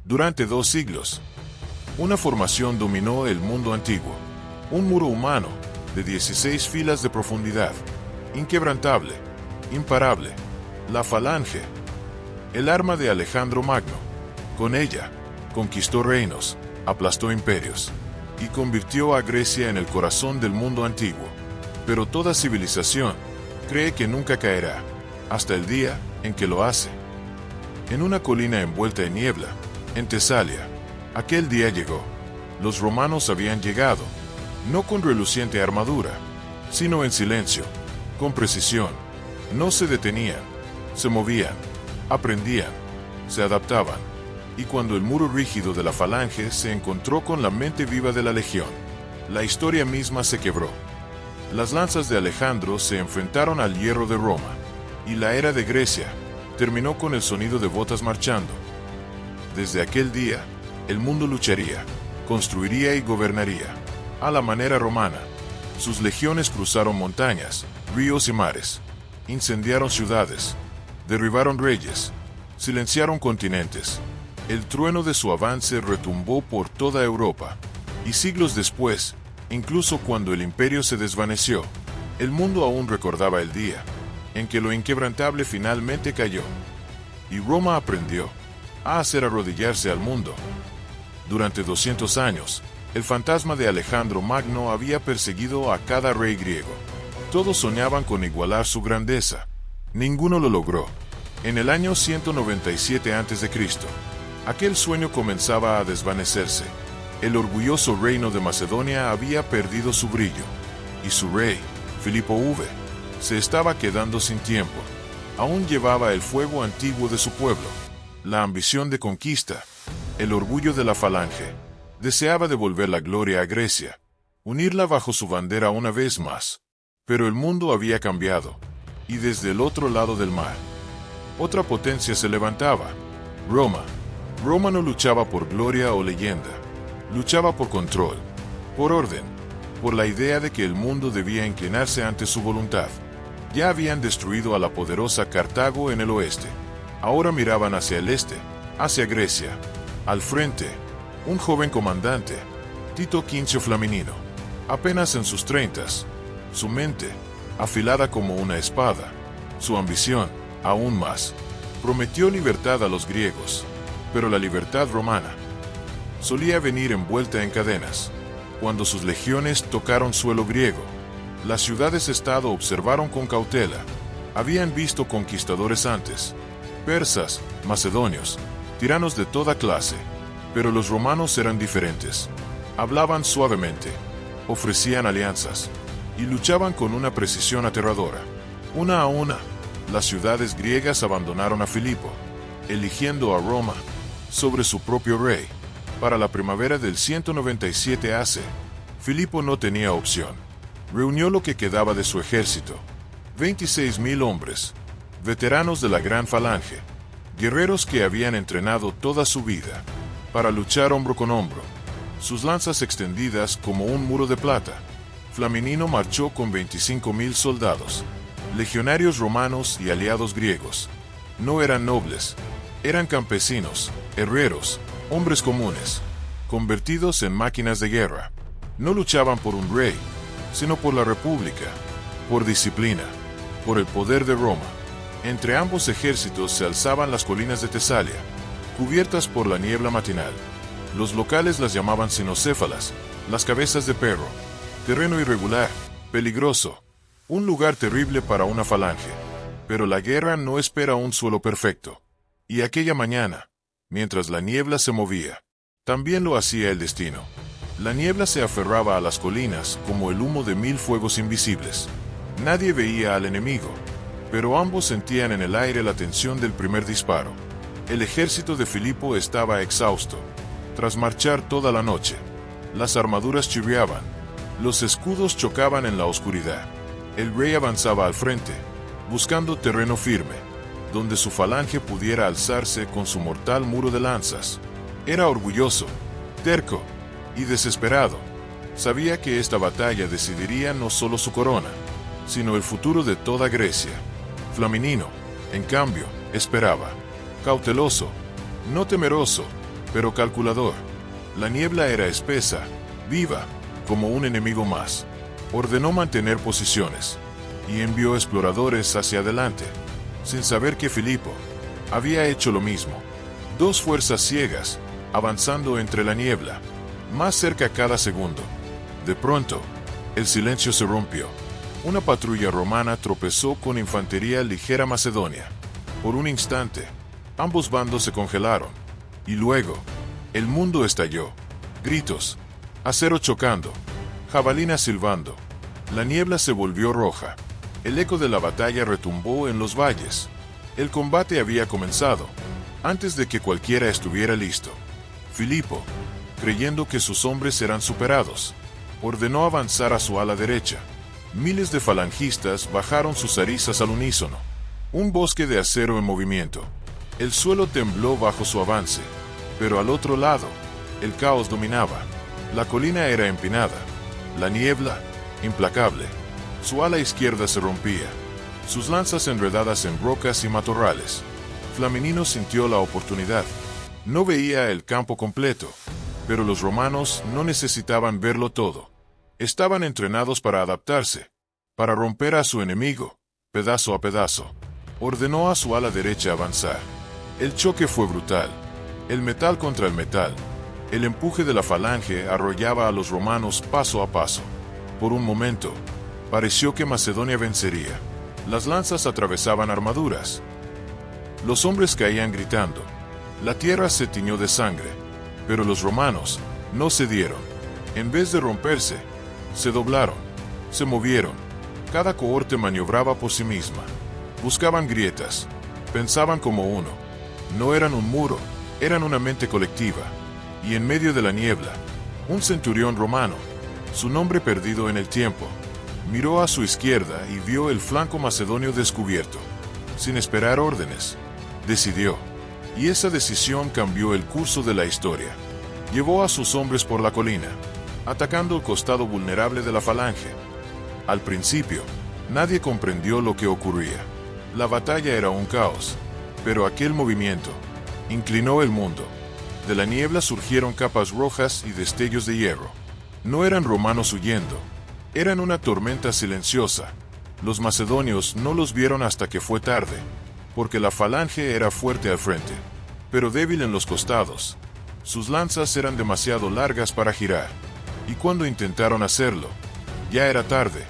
Durante 2 siglos, una formación dominó el mundo antiguo. Un muro humano, de 16 filas de profundidad, inquebrantable, imparable, la falange, el arma de Alejandro Magno. Con ella, conquistó reinos, aplastó imperios, y convirtió a Grecia en el corazón del mundo antiguo. Pero toda civilización cree que nunca caerá, hasta el día en que lo hace. En una colina envuelta en niebla, en Tesalia, aquel día llegó. Los romanos habían llegado, no con reluciente armadura, sino en silencio, con precisión. No se detenían, se movían, aprendían, se adaptaban. Y cuando el muro rígido de la falange se encontró con la mente viva de la legión, la historia misma se quebró. Las lanzas de Alejandro se enfrentaron al hierro de Roma, y la era de Grecia terminó con el sonido de botas marchando. Desde aquel día, el mundo lucharía, construiría y gobernaría, a la manera romana. Sus legiones cruzaron montañas, ríos y mares, incendiaron ciudades, derribaron reyes, silenciaron continentes. El trueno de su avance retumbó por toda Europa, y siglos después, incluso cuando el imperio se desvaneció, el mundo aún recordaba el día en que lo inquebrantable finalmente cayó, y Roma aprendió a hacer arrodillarse al mundo. Durante 200 años, el fantasma de Alejandro Magno había perseguido a cada rey griego. Todos soñaban con igualar su grandeza. Ninguno lo logró. En el año 197 a.C., aquel sueño comenzaba a desvanecerse. El orgulloso reino de Macedonia había perdido su brillo, y su rey, Filipo V, se estaba quedando sin tiempo. Aún llevaba el fuego antiguo de su pueblo, la ambición de conquista, el orgullo de la falange. Deseaba devolver la gloria a Grecia, unirla bajo su bandera una vez más. Pero el mundo había cambiado, y desde el otro lado del mar, otra potencia se levantaba: Roma. Roma no luchaba por gloria o leyenda, luchaba por control, por orden, por la idea de que el mundo debía inclinarse ante su voluntad. Ya habían destruido a la poderosa Cartago en el oeste. Ahora miraban hacia el este, hacia Grecia. Al frente, un joven comandante, Tito Quincio Flaminino, apenas en sus 30s, su mente, afilada como una espada, su ambición, aún más. Prometió libertad a los griegos, pero la libertad romana solía venir envuelta en cadenas. Cuando sus legiones tocaron suelo griego, las ciudades-estado observaron con cautela. Habían visto conquistadores antes, persas, macedonios, tiranos de toda clase, pero los romanos eran diferentes. Hablaban suavemente, ofrecían alianzas, y luchaban con una precisión aterradora. Una a una, las ciudades griegas abandonaron a Filipo, eligiendo a Roma sobre su propio rey. Para la primavera del 197 AC, Filipo no tenía opción. Reunió lo que quedaba de su ejército, 26.000 hombres, veteranos de la gran falange, guerreros que habían entrenado toda su vida para luchar hombro con hombro, sus lanzas extendidas como un muro de plata. Flaminino marchó con 25.000 soldados, legionarios romanos y aliados griegos. No eran nobles, eran campesinos, herreros, hombres comunes, convertidos en máquinas de guerra. No luchaban por un rey, sino por la república, por disciplina, por el poder de Roma. Entre ambos ejércitos se alzaban las colinas de Tesalia, cubiertas por la niebla matinal. Los locales las llamaban cinocéfalas, las cabezas de perro. Terreno irregular, peligroso, un lugar terrible para una falange. Pero la guerra no espera un suelo perfecto. Y aquella mañana, mientras la niebla se movía, también lo hacía el destino. La niebla se aferraba a las colinas como el humo de 1000 fuegos invisibles. Nadie veía al enemigo, pero ambos sentían en el aire la tensión del primer disparo. El ejército de Filipo estaba exhausto. Tras marchar toda la noche, las armaduras chirriaban, los escudos chocaban en la oscuridad. El rey avanzaba al frente, buscando terreno firme, donde su falange pudiera alzarse con su mortal muro de lanzas. Era orgulloso, terco y desesperado. Sabía que esta batalla decidiría no solo su corona, sino el futuro de toda Grecia. Flaminino, en cambio, esperaba, cauteloso, no temeroso, pero calculador. La niebla era espesa, viva, como un enemigo más. Ordenó mantener posiciones y envió exploradores hacia adelante, sin saber que Filipo había hecho lo mismo. Dos fuerzas ciegas, avanzando entre la niebla, más cerca cada segundo. De pronto, el silencio se rompió. Una patrulla romana tropezó con infantería ligera macedonia. Por un instante, ambos bandos se congelaron. Y luego, el mundo estalló. Gritos, acero chocando, jabalinas silbando. La niebla se volvió roja. El eco de la batalla retumbó en los valles. El combate había comenzado, antes de que cualquiera estuviera listo. Filipo, creyendo que sus hombres eran superados, ordenó avanzar a su ala derecha. Miles de falangistas bajaron sus arizas al unísono. Un bosque de acero en movimiento. El suelo tembló bajo su avance, pero al otro lado, el caos dominaba. La colina era empinada, la niebla, implacable. Su ala izquierda se rompía, sus lanzas enredadas en rocas y matorrales. Flamininio sintió la oportunidad. No veía el campo completo, pero los romanos no necesitaban verlo todo. Estaban entrenados para adaptarse, para romper a su enemigo, pedazo a pedazo. Ordenó a su ala derecha avanzar. El choque fue brutal. El metal contra el metal. El empuje de la falange arrollaba a los romanos paso a paso. Por un momento, pareció que Macedonia vencería. Las lanzas atravesaban armaduras. Los hombres caían gritando. La tierra se tiñó de sangre. Pero los romanos no cedieron. En vez de romperse, se doblaron, se movieron. Cada cohorte maniobraba por sí misma. Buscaban grietas. Pensaban como uno. No eran un muro, eran una mente colectiva. Y en medio de la niebla, un centurión romano, su nombre perdido en el tiempo, miró a su izquierda y vio el flanco macedonio descubierto. Sin esperar órdenes, decidió. Y esa decisión cambió el curso de la historia. Llevó a sus hombres por la colina, atacando el costado vulnerable de la falange. Al principio, nadie comprendió lo que ocurría. La batalla era un caos, pero aquel movimiento inclinó el mundo. De la niebla surgieron capas rojas y destellos de hierro. No eran romanos huyendo, eran una tormenta silenciosa. Los macedonios no los vieron hasta que fue tarde, porque la falange era fuerte al frente, pero débil en los costados. Sus lanzas eran demasiado largas para girar, y cuando intentaron hacerlo, ya era tarde.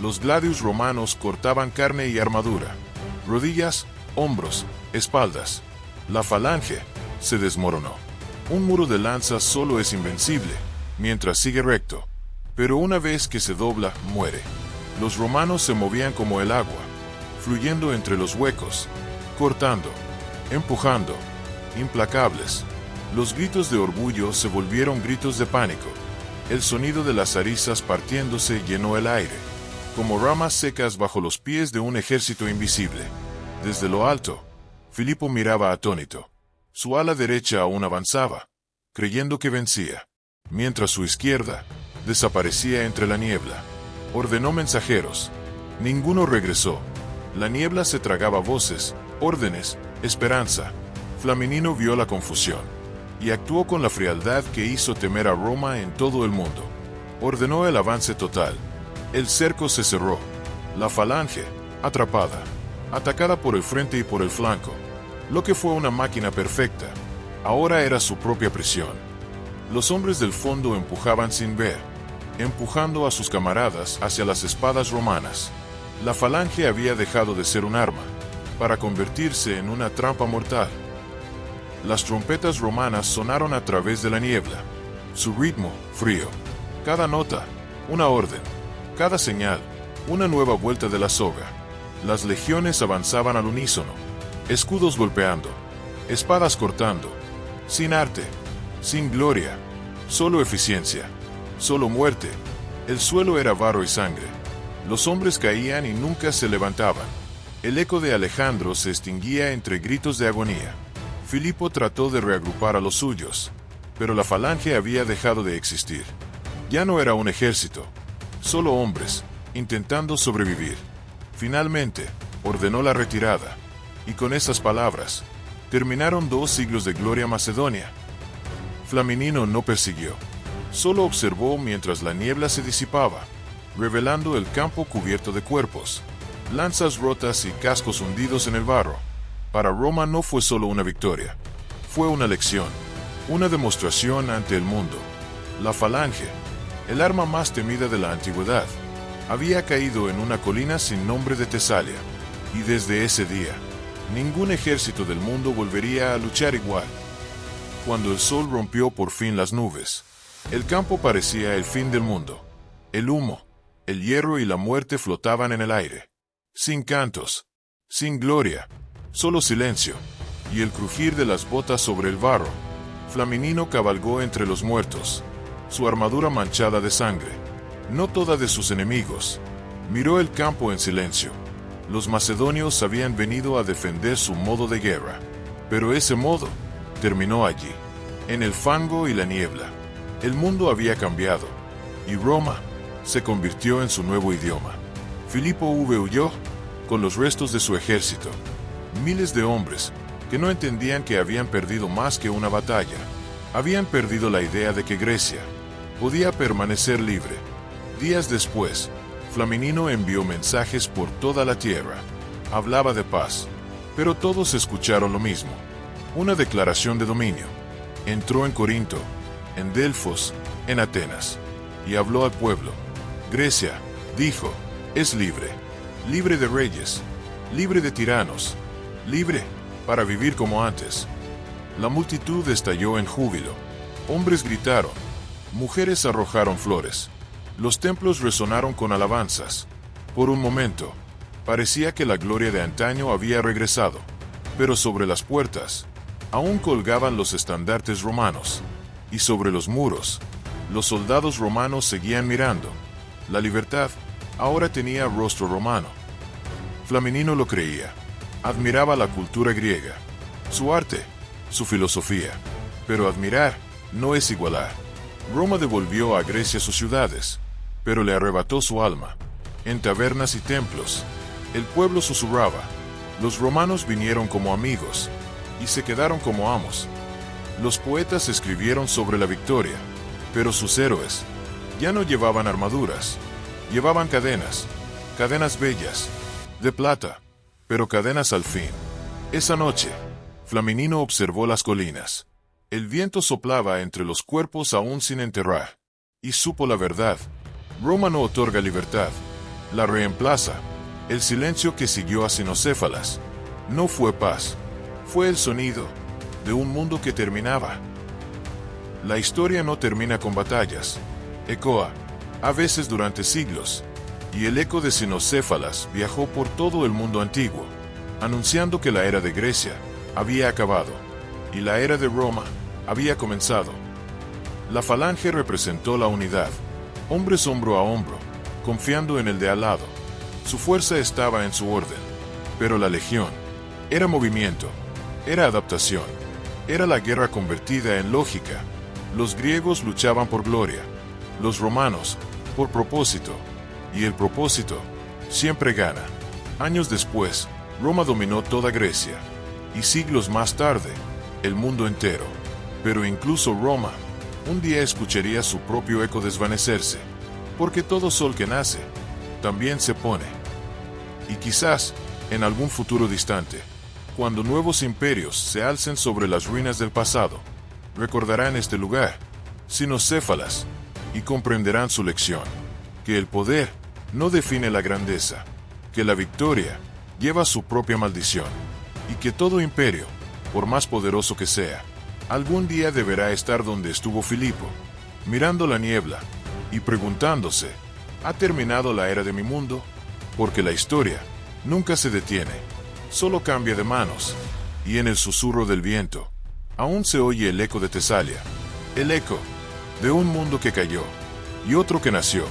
Los gladios romanos cortaban carne y armadura, rodillas, hombros, espaldas. La falange se desmoronó. Un muro de lanzas solo es invencible, mientras sigue recto, pero una vez que se dobla, muere. Los romanos se movían como el agua, fluyendo entre los huecos, cortando, empujando, implacables. Los gritos de orgullo se volvieron gritos de pánico. El sonido de las arizas partiéndose llenó el aire, como ramas secas bajo los pies de un ejército invisible. Desde lo alto, Filipo miraba atónito. Su ala derecha aún avanzaba, creyendo que vencía, mientras su izquierda desaparecía entre la niebla. Ordenó mensajeros. Ninguno regresó. La niebla se tragaba voces, órdenes, esperanza. Flamininio vio la confusión y actuó con la frialdad que hizo temer a Roma en todo el mundo. Ordenó el avance total. El cerco se cerró. La falange, atrapada, atacada por el frente y por el flanco. Lo que fue una máquina perfecta, ahora era su propia prisión. Los hombres del fondo empujaban sin ver, empujando a sus camaradas hacia las espadas romanas. La falange había dejado de ser un arma, para convertirse en una trampa mortal. Las trompetas romanas sonaron a través de la niebla. Su ritmo, frío. Cada nota, una orden. Cada señal, una nueva vuelta de la soga. Las legiones avanzaban al unísono. Escudos golpeando, espadas cortando, sin arte, sin gloria, solo eficiencia, solo muerte. El suelo era barro y sangre. Los hombres caían y nunca se levantaban. El eco de Alejandro se extinguía entre gritos de agonía. Filipo trató de reagrupar a los suyos, pero la falange había dejado de existir. Ya no era un ejército, solo hombres, intentando sobrevivir. Finalmente, ordenó la retirada. Y con esas palabras, terminaron 2 siglos de gloria macedonia. Flaminino no persiguió. Solo observó mientras la niebla se disipaba, revelando el campo cubierto de cuerpos, lanzas rotas y cascos hundidos en el barro. Para Roma no fue solo una victoria, fue una lección, una demostración ante el mundo. La falange, el arma más temida de la antigüedad, había caído en una colina sin nombre de Tesalia, y desde ese día, ningún ejército del mundo volvería a luchar igual. Cuando el sol rompió por fin las nubes, el campo parecía el fin del mundo. El humo, el hierro y la muerte flotaban en el aire. Sin cantos, sin gloria, solo silencio, y el crujir de las botas sobre el barro. Flaminino cabalgó entre los muertos, su armadura manchada de sangre, no toda de sus enemigos. Miró el campo en silencio. Los macedonios habían venido a defender su modo de guerra, pero ese modo terminó allí, en el fango y la niebla. El mundo había cambiado, y Roma se convirtió en su nuevo idioma. Filipo huyó con los restos de su ejército. Miles de hombres que no entendían que habían perdido más que una batalla. Habían perdido la idea de que Grecia podía permanecer libre. Días después, Flaminino envió mensajes por toda la tierra. Hablaba de paz, pero todos escucharon lo mismo. Una declaración de dominio. Entró en Corinto, en Delfos, en Atenas, y habló al pueblo. Grecia, dijo, es libre, libre de reyes, libre de tiranos, libre para vivir como antes. La multitud estalló en júbilo. Hombres gritaron, mujeres arrojaron flores. Los templos resonaron con alabanzas. Por un momento, parecía que la gloria de antaño había regresado, pero sobre las puertas aún colgaban los estandartes romanos, y sobre los muros, los soldados romanos seguían mirando. La libertad ahora tenía rostro romano. Flaminino lo creía. Admiraba la cultura griega, su arte, su filosofía. Pero admirar no es igualar. Roma devolvió a Grecia sus ciudades, pero le arrebató su alma. En tabernas y templos, el pueblo susurraba. Los romanos vinieron como amigos, y se quedaron como amos. Los poetas escribieron sobre la victoria, pero sus héroes ya no llevaban armaduras, llevaban cadenas, cadenas bellas, de plata, pero cadenas al fin. Esa noche, Flaminino observó las colinas. El viento soplaba entre los cuerpos aún sin enterrar, y supo la verdad. Roma no otorga libertad, la reemplaza. El silencio que siguió a Cinocéfalas no fue paz, fue el sonido de un mundo que terminaba. La historia no termina con batallas, ecoa, a veces durante siglos, y el eco de Cinocéfalas viajó por todo el mundo antiguo, anunciando que la era de Grecia había acabado, y la era de Roma había comenzado. La falange representó la unidad, hombres hombro a hombro, confiando en el de al lado. Su fuerza estaba en su orden, pero la legión era movimiento, era adaptación, era la guerra convertida en lógica. Los griegos luchaban por gloria, los romanos por propósito, y el propósito siempre gana. Años después, Roma dominó toda Grecia, y siglos más tarde, el mundo entero. Pero incluso Roma, un día escucharía su propio eco desvanecerse, porque todo sol que nace, también se pone. Y quizás, en algún futuro distante, cuando nuevos imperios se alcen sobre las ruinas del pasado, recordarán este lugar, Cinocéfalas, y comprenderán su lección, que el poder no define la grandeza, que la victoria lleva su propia maldición, y que todo imperio, por más poderoso que sea, algún día deberá estar donde estuvo Filipo, mirando la niebla, y preguntándose, ¿ha terminado la era de mi mundo? Porque la historia nunca se detiene, solo cambia de manos, y en el susurro del viento, aún se oye el eco de Tesalia, el eco de un mundo que cayó, y otro que nació.